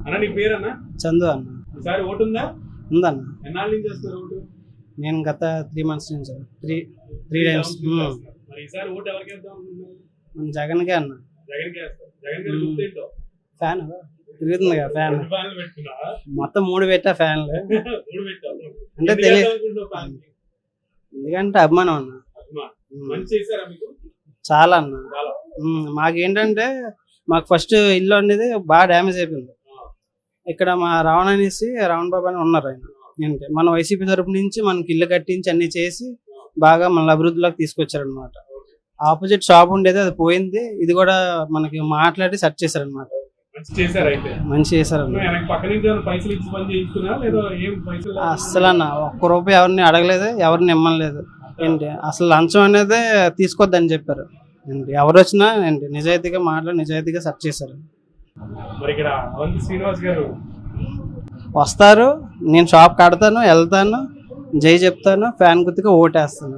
అన్న నీ పేరన్నా? చందు అన్న. ఈసారి ఓటు ఉందా? ఉందన్న. ఎన్నాళ్ళ నుంచి చేస్తారు ఓటు? నేను గత 3 months నుంచి త్రీ టైమ్స్. మరి ఈసారి ఓటు ఎవరికి వేద్దాం అనుకుంటున్నారు? మన జగన్కే అన్న. జగన్కే వేస్తారు. జగన్ గారి గుర్తేంటో? ఫ్యాన్ తిరుగుతుంది కదా ఫ్యాన్. ఫ్యాన్లు పెట్టుకున్నావా? మొత్తం 3 పెట్టా ఫ్యాన్లు. 3 పెట్టావు. అంటే ఎన్ని తెలియదు, వేద్దాం అనుకుంటున్నావు ఫ్యాన్కి? ఎందుకంటే అభిమానం అన్న. మంచి చేశారా మీకు? చాలా అన్న. చాలా. మాకేంటంటే మాకు ఫస్ట్ ఇల్లు అనేది బాగా డ్యామేజ్ అయిపోయింది. ఇక్కడ మా రావణ అనేసి రావణ బాబు అని ఉన్నారు ఆయన. ఏంటంటే మన వైసీపీ తరపు నుంచి మనకి ఇల్లు కట్టించి అన్ని చేసి బాగా మన అభివృద్ధిలోకి తీసుకొచ్చారనమాట. ఆపోజిట్ షాప్ ఉండేది, అది పోయింది. ఇది కూడా మనకి మాట్లాడి సెర్చ్ చేశారనమాట. మంచి చేశారన్న. అస్సలు అన్న ఒక్క రూపాయి ఎవరిని అడగలేదు, ఎవరిని ఇమ్మలేదు. ఏంటి అసలు లంచం అనేది తీసుకోవద్దని చెప్పారు. ఏంటి ఎవరు వచ్చినా ఏంటి నిజాయితీగా మాట్లాడి నిజాయితీగా సెర్చ్ చేశారు. వస్తారు, నేను షాప్ కడతాను, వెళ్తాను, జై చెప్తాను, ఫ్యాన్ గుర్తుగా ఓటేస్తాను.